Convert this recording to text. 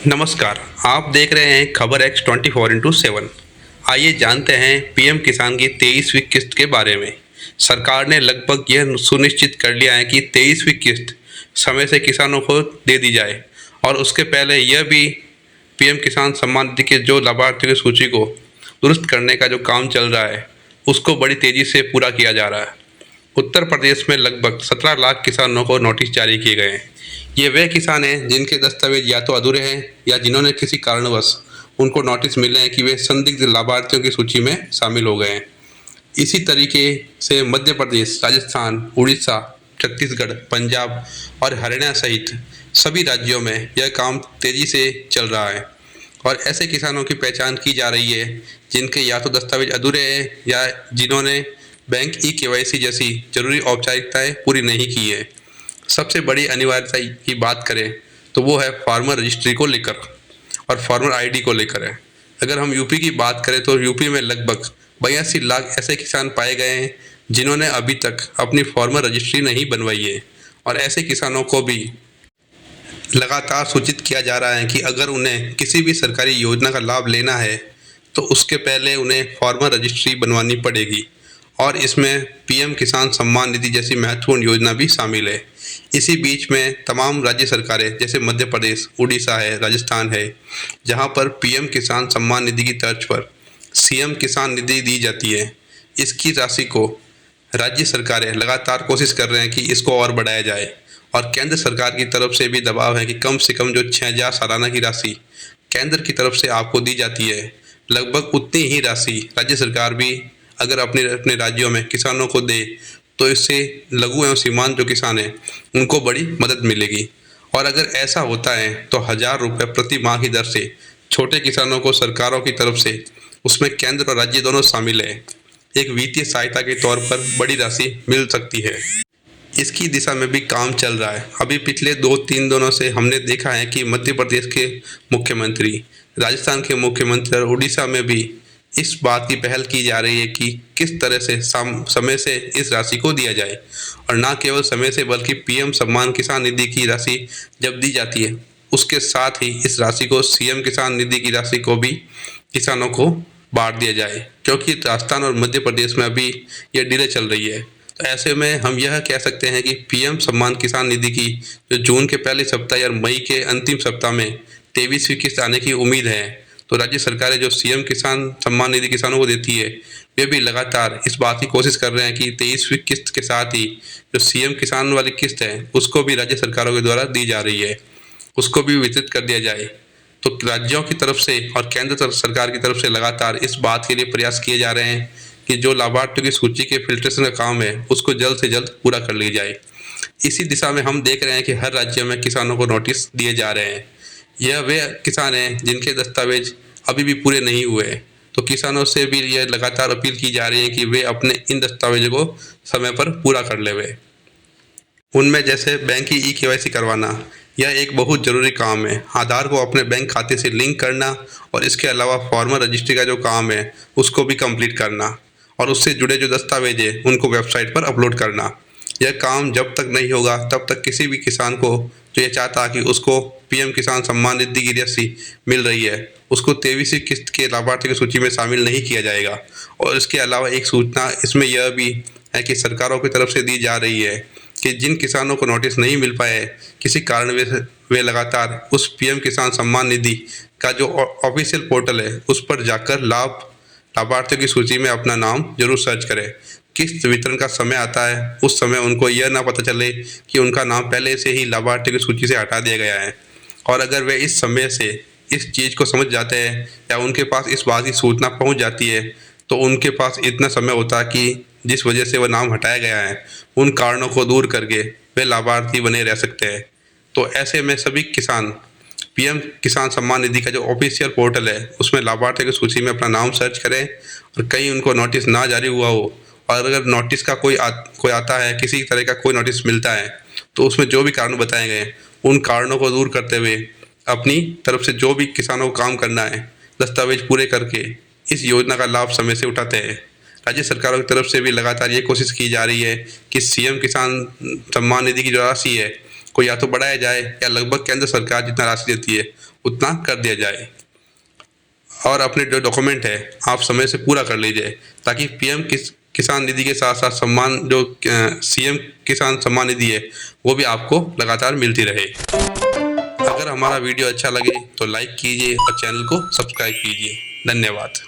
नमस्कार। आप देख रहे हैं खबर एक्स 24x7। आइए जानते हैं पीएम किसान की 23वीं किस्त के बारे में। सरकार ने लगभग यह सुनिश्चित कर लिया है कि 23वीं किस्त समय से किसानों को दे दी जाए और उसके पहले यह भी पीएम किसान सम्मान निधि के जो लाभार्थियों की सूची को दुरुस्त करने का जो काम चल रहा है उसको बड़ी तेज़ी से पूरा किया जा रहा है। उत्तर प्रदेश में लगभग 17 लाख किसानों को नोटिस जारी किए गए हैं। ये वे किसान हैं जिनके दस्तावेज या तो अधूरे हैं या जिन्होंने किसी कारणवश उनको नोटिस मिले हैं कि वे संदिग्ध लाभार्थियों की सूची में शामिल हो गए हैं। इसी तरीके से मध्य प्रदेश, राजस्थान, उड़ीसा, छत्तीसगढ़, पंजाब और हरियाणा सहित सभी राज्यों में यह काम तेजी से चल रहा है और ऐसे किसानों की पहचान की जा रही है जिनके या तो दस्तावेज अधूरे हैं या जिन्होंने बैंक ई-केवाईसी जैसी जरूरी औपचारिकताएं पूरी नहीं की है। सबसे बड़ी अनिवार्यता की बात करें तो वो है फार्मर रजिस्ट्री को लेकर और फार्मर आईडी को लेकर है। अगर हम यूपी की बात करें तो यूपी में लगभग 82 लाख ऐसे किसान पाए गए हैं जिन्होंने अभी तक अपनी फार्मर रजिस्ट्री नहीं बनवाई है और ऐसे किसानों को भी लगातार सूचित किया जा रहा है कि अगर उन्हें किसी भी सरकारी योजना का लाभ लेना है तो उसके पहले उन्हें फार्मर रजिस्ट्री बनवानी पड़ेगी और इसमें पीएम किसान सम्मान निधि जैसी महत्वपूर्ण योजना भी शामिल है। इसी बीच में तमाम राज्य सरकारें जैसे मध्य प्रदेश, उड़ीसा है, राजस्थान है, जहां पर पीएम किसान सम्मान निधि की तर्ज पर सीएम किसान निधि दी जाती है। इसकी राशि को राज्य सरकारें लगातार कोशिश कर रहे हैं कि इसको और बढ़ाया जाए और केंद्र सरकार की तरफ से भी दबाव है कि कम से कम जो 6,000 सालाना की राशि केंद्र की तरफ से आपको दी जाती है, लगभग उतनी ही राशि राज्य सरकार भी अगर अपने अपने राज्यों में किसानों को दे तो इससे लघु एवं सीमांत जो किसान हैं उनको बड़ी मदद मिलेगी। और अगर ऐसा होता है तो 1,000 रुपये प्रति माह की दर से छोटे किसानों को सरकारों की तरफ से, उसमें केंद्र और राज्य दोनों शामिल है, एक वित्तीय सहायता के तौर पर बड़ी राशि मिल सकती है। इसकी दिशा में भी काम चल रहा है। अभी पिछले 2-3 दिनों से हमने देखा है कि मध्य प्रदेश के मुख्यमंत्री, राजस्थान के मुख्यमंत्री और उड़ीसा में भी इस बात की पहल की जा रही है कि किस तरह से समय से इस राशि को दिया जाए और ना केवल समय से बल्कि पीएम सम्मान किसान निधि की राशि जब दी जाती है उसके साथ ही इस राशि को सीएम किसान निधि की राशि को भी किसानों को बांट दिया जाए, क्योंकि राजस्थान और मध्य प्रदेश में अभी ये डिले चल रही है। तो ऐसे में हम यह कह सकते हैं कि पीएम सम्मान किसान निधि की जो जून के पहले सप्ताह या मई के अंतिम सप्ताह में 23वीं किस्त आने की उम्मीद है। तो राज्य सरकारें जो सीएम किसान सम्मान निधि किसानों को देती है वे भी लगातार इस बात की कोशिश कर रहे हैं कि 23वीं किस्त के साथ ही जो सीएम किसान वाली किस्त है उसको भी राज्य सरकारों के द्वारा दी जा रही है, उसको भी वितरित कर दिया जाए। तो राज्यों की तरफ से और केंद्र सरकार की तरफ से लगातार इस बात के लिए प्रयास किए जा रहे हैं कि जो लाभार्थियों की सूची के फिल्ट्रेशन का काम है उसको जल्द से जल्द पूरा कर लिया जाए। इसी दिशा में हम देख रहे हैं कि हर राज्य में किसानों को नोटिस दिए जा रहे हैं। यह वे किसान हैं जिनके दस्तावेज अभी भी पूरे नहीं हुए हैं, तो किसानों से भी यह लगातार अपील की जा रही है कि वे अपने इन दस्तावेजों को समय पर पूरा कर लेवे। उनमें जैसे बैंक की ई-केवाईसी करवाना, यह एक बहुत ज़रूरी काम है। आधार को अपने बैंक खाते से लिंक करना और इसके अलावा फार्मर रजिस्ट्री का जो काम है उसको भी कंप्लीट करना और उससे जुड़े जो दस्तावेज हैं उनको वेबसाइट पर अपलोड करना। यह काम जब तक नहीं होगा तब तक किसी भी किसान को जो ये चाहता कि उसको पीएम किसान सम्मान निधि की राशि मिल रही है उसको 23वीं किस्त के लाभार्थियों की सूची में शामिल नहीं किया जाएगा। और इसके अलावा एक सूचना इसमें यह भी है कि सरकारों की तरफ से दी जा रही है कि जिन किसानों को नोटिस नहीं मिल पाए किसी कारण वे लगातार उस पीएम किसान सम्मान निधि का जो ऑफिशियल पोर्टल है उस पर जाकर लाभार्थियों की सूची में अपना नाम जरूर सर्च करें। किस्त वितरण का समय आता है उस समय उनको यह ना पता चले कि उनका नाम पहले से ही लाभार्थियों की सूची से हटा दिया गया है। और अगर वे इस समय से इस चीज़ को समझ जाते हैं या उनके पास इस बात की सूचना पहुंच जाती है तो उनके पास इतना समय होता है कि जिस वजह से वह नाम हटाया गया है उन कारणों को दूर करके वे लाभार्थी बने रह सकते हैं। तो ऐसे में सभी किसान पीएम किसान सम्मान निधि का जो ऑफिशियल पोर्टल है उसमें लाभार्थियों की सूची में अपना नाम सर्च करें और कहीं उनको नोटिस ना जारी हुआ हो और अगर नोटिस का कोई आता है, किसी तरह का कोई नोटिस मिलता है तो उसमें जो भी कारण बताए गए उन कारणों को दूर करते हुए अपनी तरफ से जो भी किसानों को काम करना है दस्तावेज पूरे करके इस योजना का लाभ समय से उठाते हैं। राज्य सरकारों की तरफ से भी लगातार ये कोशिश की जा रही है कि सीएम किसान सम्मान निधि की जो राशि है को या तो बढ़ाया जाए या लगभग केंद्र सरकार जितना राशि देती है उतना कर दिया जाए। और अपने जो डॉक्यूमेंट है आप समय से पूरा कर लीजिए, ताकि पीएम किसान निधि के साथ साथ सम्मान जो सीएम किसान सम्मान निधि है वो भी आपको लगातार मिलती रहे। अगर हमारा वीडियो अच्छा लगे तो लाइक कीजिए और चैनल को सब्सक्राइब कीजिए। धन्यवाद।